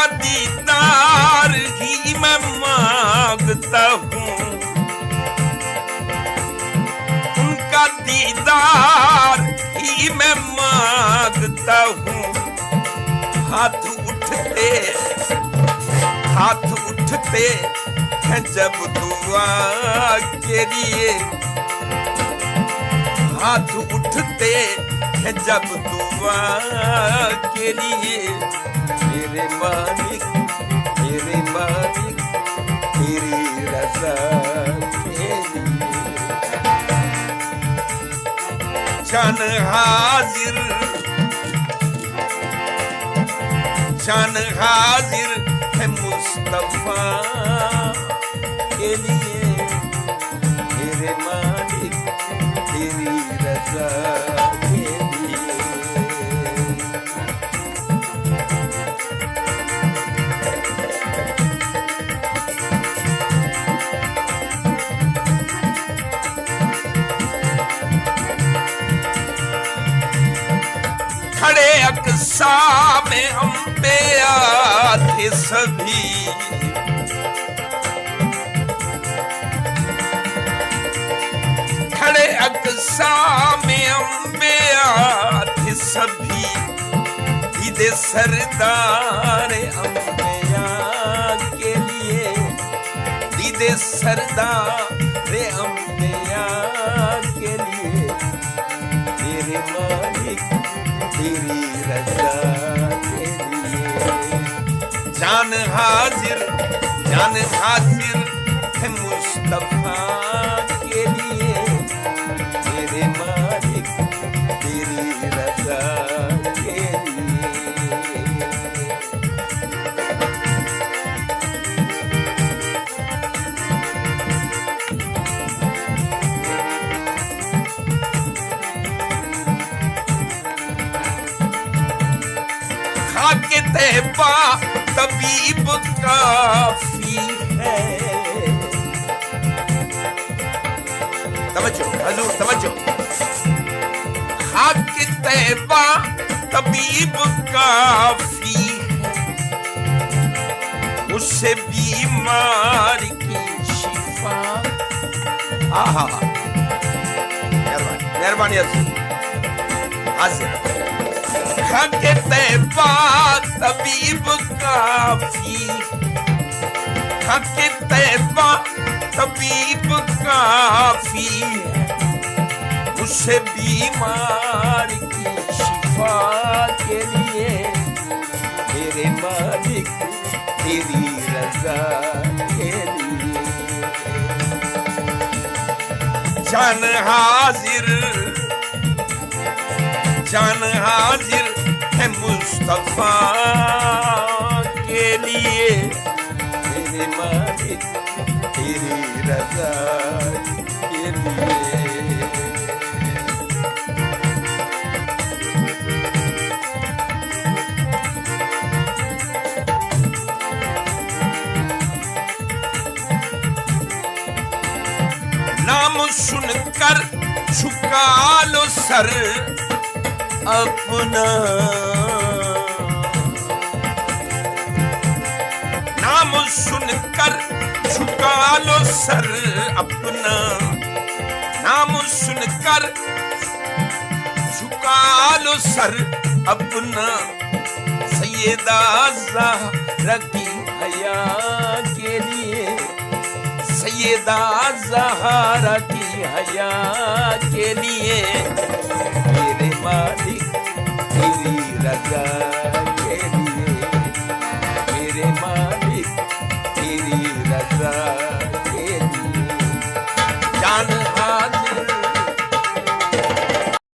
उनका दीदार ही मैं मांगता हूँ, उनका दीदार ही मैं मांगता हूँ। हाथ उठते हैं जब दुआ के लिए, हाथ उठते हैं जब दुआ के लिए। मेरे मालिक तेरी रज़ा के लिए। जान हाजिर है मुस्तफा के लिए। मेरे मालिक तेरी रज़ा के लिए। खड़े अक़सा में हम पे थे सभी, खड़े अक़सा में हम पे थे सभी। ईदे सरदार अंबिया के लिए, ईदे सरदार अंबिया के लिए। मेरे मालिक तेरी रज़ा के लिए। जान हाजिर है मुस्तफा के लिए। मेरे मालिक तेरी रज़ा के लिए। खाके तैबा तबीब काफी है। तवज्जो हजूर तवज्जो। खाके तैबा तबीब काफी है, उससे बीमारी की शिफा। आहा मेहरबानी हाजिर। खाके तैबा तबीब काफी, खाके तैबा तबीब काफी है, उससे बीमारी की शिफा के लिए। मेरे मालिक तेरी रज़ा के लिए। जान हाजिर है मुस्तफा के लिए। मेरे मालिक तेरी रज़ा के लिए। नाम सुनकर झुका लो सर अपना, नाम सुनकर झुका लो सर अपना। नाम सुनकर झुका लो सर अपना। सैयदा ज़हरा की हया के लिए, सैयदा ज़हरा की हया के लिए। मेरे मालिक तेरी रज़ा के लिए। मेरे मालिक तेरी रज़ा